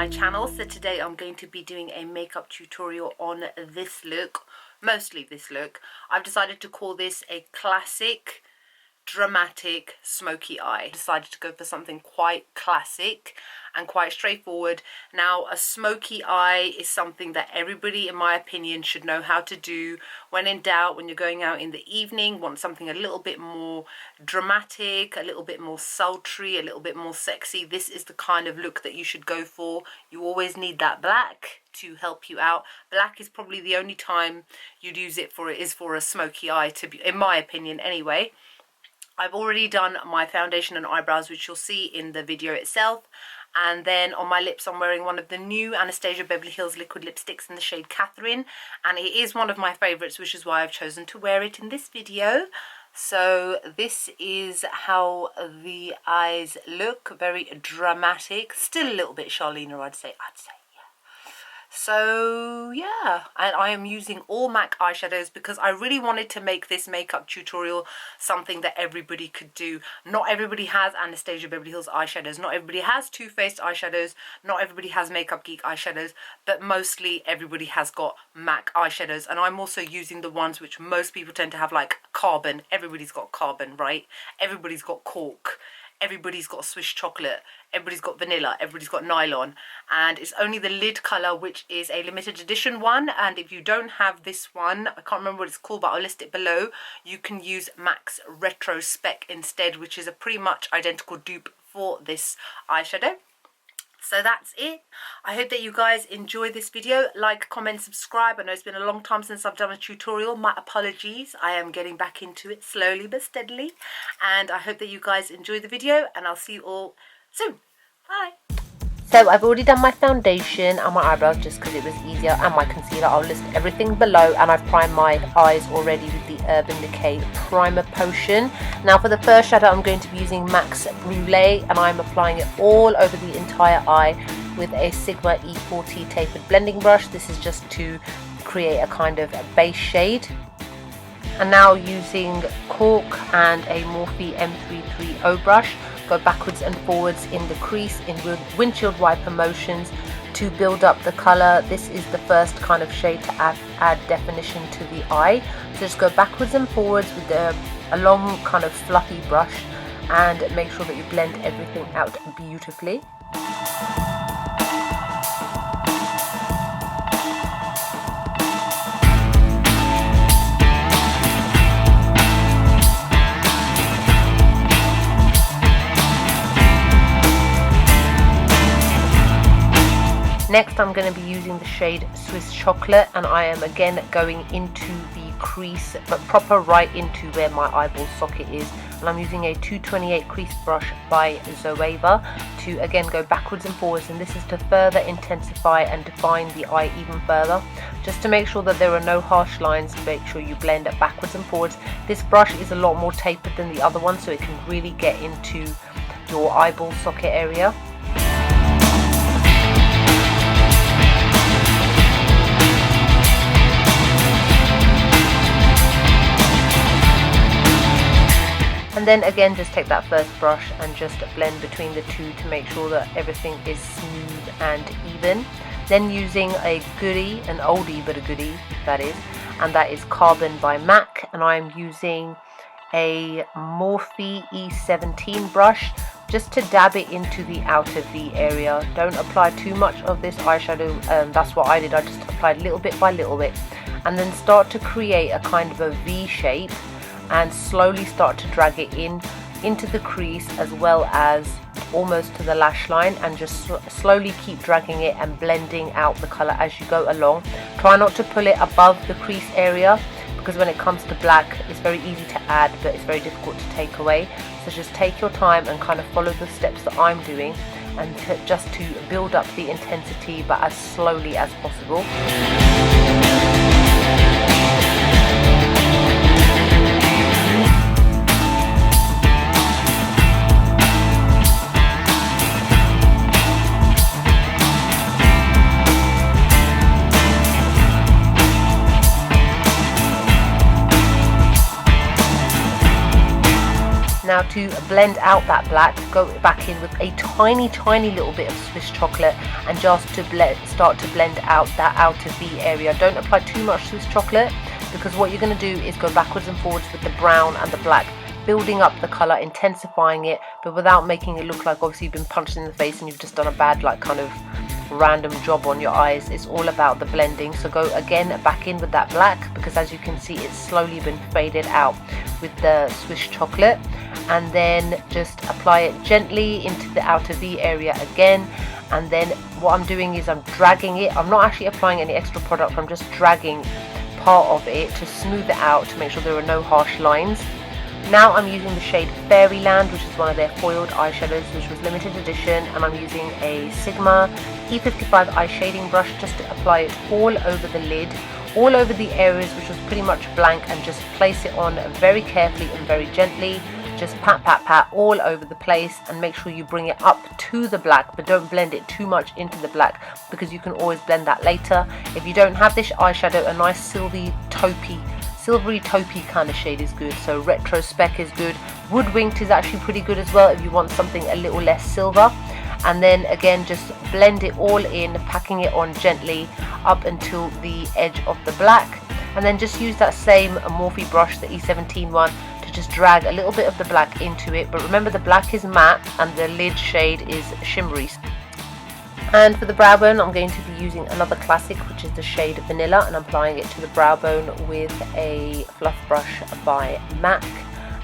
my channel. So today I'm going to be doing a makeup tutorial on this look, mostly this look. I've decided to call this a classic dramatic smoky eye. I decided to go for something quite classic and quite straightforward. Now, a smoky eye is something that everybody, in my opinion, should know how to do. When in doubt, when you're going out in the evening, want something a little bit more dramatic, a little bit more sultry, a little bit more sexy, this is the kind of look that you should go for. You always need that black to help you out. Black is probably the only time you'd use it for a smoky eye, to be, in my opinion anyway. I've already done my foundation and eyebrows, which you'll see in the video itself. And then on my lips, I'm wearing one of the new Anastasia Beverly Hills liquid lipsticks in the shade Catherine. And it is one of my favourites, which is why I've chosen to wear it in this video. So this is how the eyes look. Very dramatic. Still a little bit Charlene, I'd say. So yeah, and I am using all MAC eyeshadows because I really wanted to make this makeup tutorial something that everybody could do. Not everybody has Anastasia Beverly Hills eyeshadows, not everybody has Too Faced eyeshadows, not everybody has Makeup Geek eyeshadows, but mostly everybody has got MAC eyeshadows. And I'm also using the ones which most people tend to have, like Carbon. Everybody's got Carbon, right? Everybody's got Cork. Everybody's got Swiss chocolate, everybody's got vanilla, everybody's got nylon, and it's only the lid colour which is a limited edition one. And if you don't have this one, I can't remember what it's called, but I'll list it below, you can use MAC's Retro Spec instead, which is a pretty much identical dupe for this eyeshadow. So that's it. I hope that you guys enjoy this video. Like, comment, subscribe. I know it's been a long time since I've done a tutorial. My apologies. I am getting back into it slowly but steadily. And I hope that you guys enjoy the video, and I'll see you all soon. Bye. So I've already done my foundation and my eyebrows just because it was easier, and my concealer. I'll list everything below, and I've primed my eyes already with the Urban Decay Primer Potion. Now for the first shadow, I'm going to be using MAC's Brule, and I'm applying it all over the entire eye with a Sigma E40 tapered blending brush. This is just to create a kind of a base shade. And now using Cork and a Morphe M330 brush, go backwards and forwards in the crease in windshield wiper motions to build up the colour. This is the first kind of shade to add definition to the eye. So just go backwards and forwards with a long kind of fluffy brush, and make sure that you blend everything out beautifully. Next, I'm going to be using the shade Swiss Chocolate, and I am again going into the crease, but proper right into where my eyeball socket is. And I'm using a 228 crease brush by Zoeva to again go backwards and forwards, and this is to further intensify and define the eye even further. Just to make sure that there are no harsh lines, make sure you blend it backwards and forwards. This brush is a lot more tapered than the other one, so it can really get into your eyeball socket area. And then again, just take that first brush and just blend between the two to make sure that everything is smooth and even. Then using a goodie, an oldie but a goodie that is, and that is Carbon by MAC, and I'm using a Morphe E17 brush just to dab it into the outer V area. Don't apply too much of this eyeshadow, that's what I did. I just applied little bit by little bit, and then start to create a kind of a V shape, and slowly start to drag it into the crease as well as almost to the lash line, and just slowly keep dragging it and blending out the colour as you go along. Try not to pull it above the crease area, because when it comes to black, it's very easy to add but it's very difficult to take away. So just take your time and kind of follow the steps that I'm doing, and just to build up the intensity but as slowly as possible. Now to blend out that black, go back in with a tiny little bit of Swiss chocolate and just to start to blend out that outer V area. Don't apply too much Swiss chocolate, because what you're going to do is go backwards and forwards with the brown and the black, building up the colour, intensifying it, but without making it look like obviously you've been punched in the face and you've just done a bad like kind of random job on your eyes. It's all about the blending. So go again back in with that black, because as you can see it's slowly been faded out with the Swiss chocolate, and then just apply it gently into the outer V area again. And then what I'm doing is I'm dragging it. I'm not actually applying any extra product, I'm just dragging part of it to smooth it out, to make sure there are no harsh lines. Now I'm using the shade Fairyland, which is one of their foiled eyeshadows, which was limited edition, and I'm using a Sigma E55 eye shading brush just to apply it all over the lid, all over the areas which was pretty much blank, and just place it on very carefully and very gently. Just pat all over the place, and make sure you bring it up to the black, but don't blend it too much into the black, because you can always blend that later. If you don't have this eyeshadow, a nice silvery taupey kind of shade is good. So Retro Spec is good. Woodwinked is actually pretty good as well if you want something a little less silver. And then again, just blend it all in, packing it on gently up until the edge of the black, and then just use that same Morphe brush, the E17 one, to just drag a little bit of the black into it. But remember, the black is matte and the lid shade is shimmery. And for the brow bone, I'm going to be using another classic, which is the shade Vanilla, and I'm applying it to the brow bone with a fluff brush by MAC.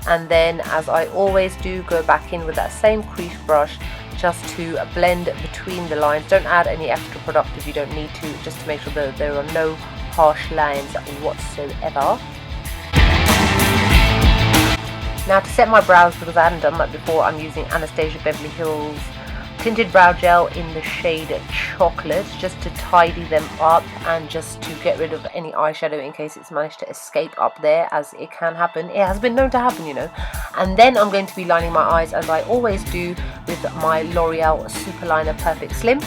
And then, as I always do, go back in with that same crease brush just to blend between the lines. Don't add any extra product if you don't need to, just to make sure that there are no harsh lines whatsoever. Now to set my brows, because I hadn't done that before, I'm using Anastasia Beverly Hills Tinted Brow Gel in the shade Chocolate, just to tidy them up and just to get rid of any eyeshadow in case it's managed to escape up there, as it can happen. It has been known to happen, you know. And then I'm going to be lining my eyes, as I always do, with my L'Oreal Superliner Perfect Slim.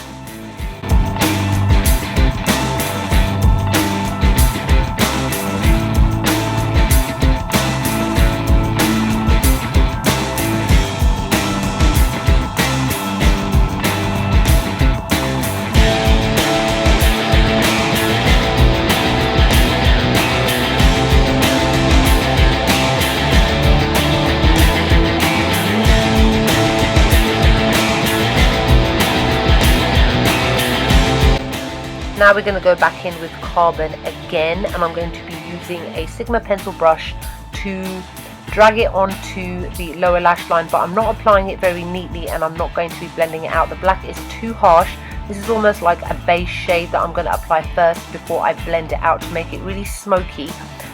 Now we're going to go back in with Carbon again, and I'm going to be using a Sigma pencil brush to drag it onto the lower lash line, but I'm not applying it very neatly, and I'm not going to be blending it out. The black is too harsh. This is almost like a base shade that I'm going to apply first before I blend it out, to make it really smoky,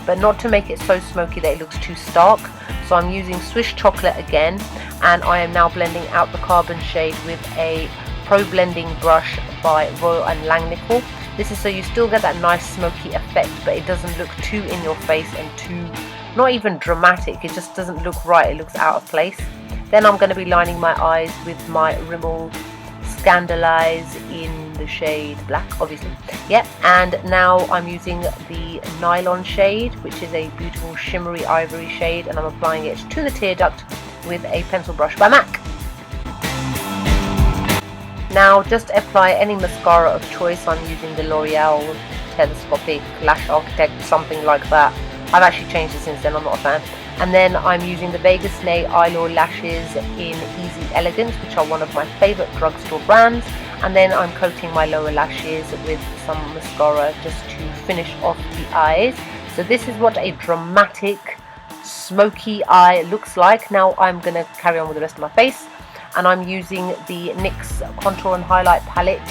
but not to make it so smoky that it looks too stark. So I'm using Swiss Chocolate again, and I am now blending out the Carbon shade with a Pro Blending brush by Royal and Langnickel. This is so you still get that nice smoky effect, but it doesn't look too in your face and too, not even dramatic. It just doesn't look right, it looks out of place. Then I'm going to be lining my eyes with my Rimmel Scandaleyes in the shade black, obviously. Yep, and now I'm using the Nylon shade, which is a beautiful shimmery ivory shade, and I'm applying it to the tear duct with a pencil brush by MAC. Now just apply any mascara of choice. I'm using the L'Oreal Telescopic Lash Architect, something like that. I've actually changed it since then, I'm not a fan. And then I'm using the Vegas Nay Eylure lashes in Easy Elegance, which are one of my favourite drugstore brands. And then I'm coating my lower lashes with some mascara just to finish off the eyes. So this is what a dramatic smoky eye looks like. Now I'm going to carry on with the rest of my face. And I'm using the NYX Contour and Highlight Palette,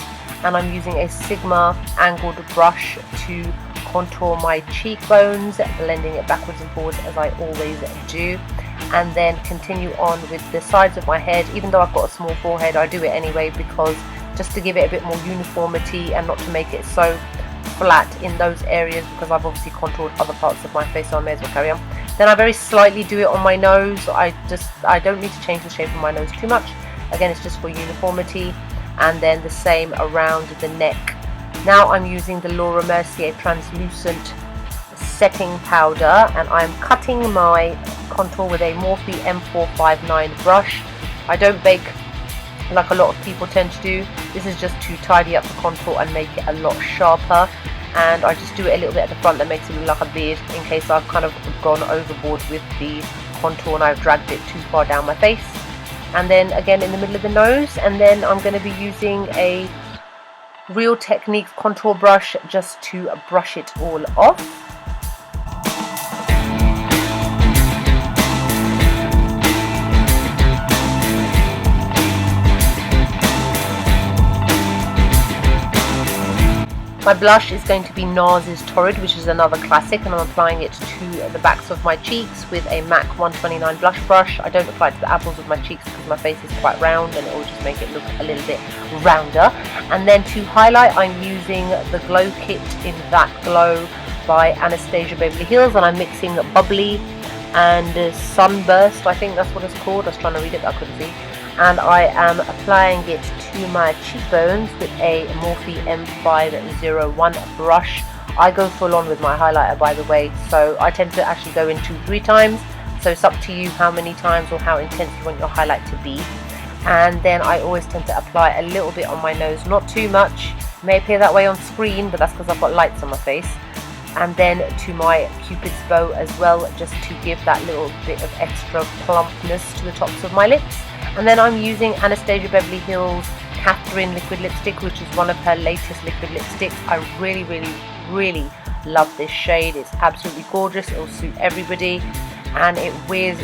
and I'm using a Sigma angled brush to contour my cheekbones, blending it backwards and forwards as I always do, and then continue on with the sides of my head. Even though I've got a small forehead, I do it anyway, because just to give it a bit more uniformity and not to make it so flat in those areas, because I've obviously contoured other parts of my face, so I may as well carry on. Then I very slightly do it on my nose. I don't need to change the shape of my nose too much. Again, it's just for uniformity. And then the same around the neck. Now I'm using the Laura Mercier translucent setting powder, and I'm cutting my contour with a Morphe M459 brush. I don't bake like a lot of people tend to do. This is just to tidy up the contour and make it a lot sharper, and I just do it a little bit at the front that makes it look like a beard, in case I've kind of gone overboard with the contour and I've dragged it too far down my face. And then again in the middle of the nose, and then I'm going to be using a Real Techniques contour brush just to brush it all off. My blush is going to be Nars Torrid, which is another classic, and I'm applying it to the backs of my cheeks with a MAC 129 blush brush. I don't apply it to the apples of my cheeks because my face is quite round and it will just make it look a little bit rounder. And then to highlight, I'm using the Glow Kit in That Glow by Anastasia Beverly Hills, and I'm mixing Bubbly and Sunburst, I think that's what it's called. I was trying to read it but I couldn't see. And I am applying it to my cheekbones with a Morphe M501 brush. I go full on with my highlighter, by the way, so I tend to actually go in 2-3 times, so it's up to you how many times or how intense you want your highlight to be. And then I always tend to apply a little bit on my nose, not too much. It may appear that way on screen, but that's because I've got lights on my face. And then to my Cupid's bow as well, just to give that little bit of extra plumpness to the tops of my lips. And then I'm using Anastasia Beverly Hills Catherine liquid lipstick, which is one of her latest liquid lipsticks. I really love this shade. It's absolutely gorgeous. It'll suit everybody, and it wears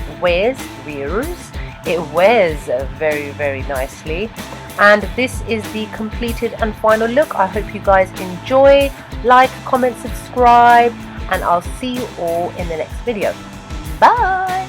very nicely. And this is the completed and final look. I hope you guys enjoy. Like, comment, subscribe, and I'll see you all in the next video. Bye.